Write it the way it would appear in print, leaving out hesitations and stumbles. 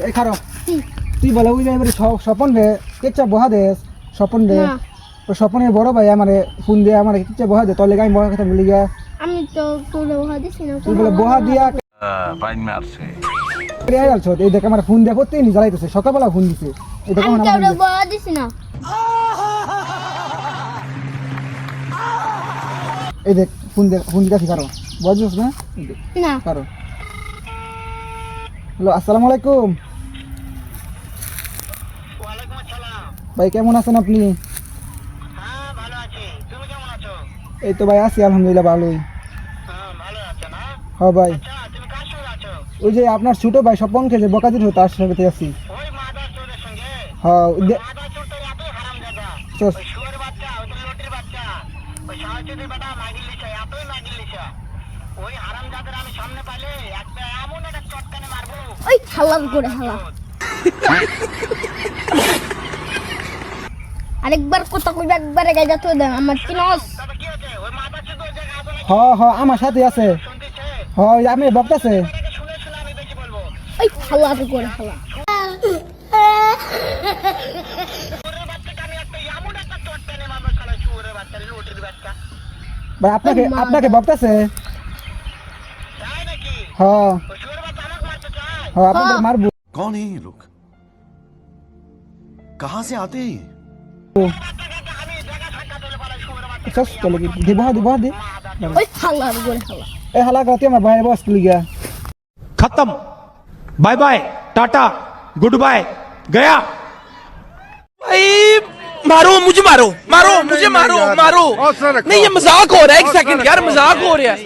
এই খারো তুই বলে ওই এবারে স্বপন রে কেচ্চা বহা দেস স্বপন রে স্বপনের বড় ভাই আমারে ফোন দিয়ে আমারে কেচ্চা বহা দে তোর লেগে আমি বড় কথা বলি গা আমি তো তোরে বহা দিছি না তুই বলে বহা দিয়া পাইন মারছে রে আলছো এই দেখ আমার ফোন দিয়ে করতেই নি জ্বালাইতেছে সকালবেলা ফোন দিছে এই দেখো আমি তোরে বহা দিছি না এই দেখ ফোন দিতেছি কারো বুঝছিস না না কারো হ্যালো আসসালামু আলাইকুম ওয়ালাইকুম আসসালাম। ভাই কেমন আছেন আপনি হ্যাঁ ভালো আছি, তুমি কেমন আছো? এই তো ভাই আছি আলহামদুলিল্লাহ ভালোই হ্যাঁ ভালো আছো না? হ্যাঁ ভাই আচ্ছা তুমি কার সঙ্গে আছো? ওই যে আপনার ছোট ভাই স্বপনকে যে বকাজির হতো তার সাথে আছি ওই মাদার চোরের সঙ্গে? হ্যাঁ মাদার চোর তো এতই হারামজাদা। চোর। ওই শুয়োরের বাচ্চা, ওই তো লটির বাচ্চা, ওই শাহজাদির বেটা মাগির লিচা, এতই মাগির লিচা। ওই হারামজাদার আমি সামনে পাইলে একটা এমন একটা চটকানে মারবো। ওই হালাল করে হালা আরেকবার কথা কইবা একবারে গাইজা তো দেন আমার কি নস তবে কি হচ্ছে? ওই মাদার চোর তো ওই জায়গায় আছে নাকি? আমার সাথে আছে শুনতেছে? আমি বকতেছে এটাকে শুনে শুনে আমি বেশি বলবো। ওই হালাল করে হালা শুয়োরের বাচ্চাকে আমি একটা এমন একটা চটকানে মারবো শালা শুয়োরের বাচ্চা, লটির বাচ্চা। ভাই আপনাকে বকতেছে তাই নাকি? হ্যাঁ ওই শুয়োরের বাচ্চা আমাকে মারতে চায়? আপনাকে মারবো कौन है ये लोग कहां से आते हैं ये? আমি জায়গা ফাঁকা দিলে বলে শুয়োরের বাচ্চা। চস চলে কি দিব দি ওই হালাল করে হালা এই হালা করতে আমার ভাই বস লিগা खत्म bye bye tata goodbye गया भाई मारो मुझे मारो मारो मुझे मारो मारो नहीं ये मजाक हो रहा है एक सेकंड यार मजाक हो रहा है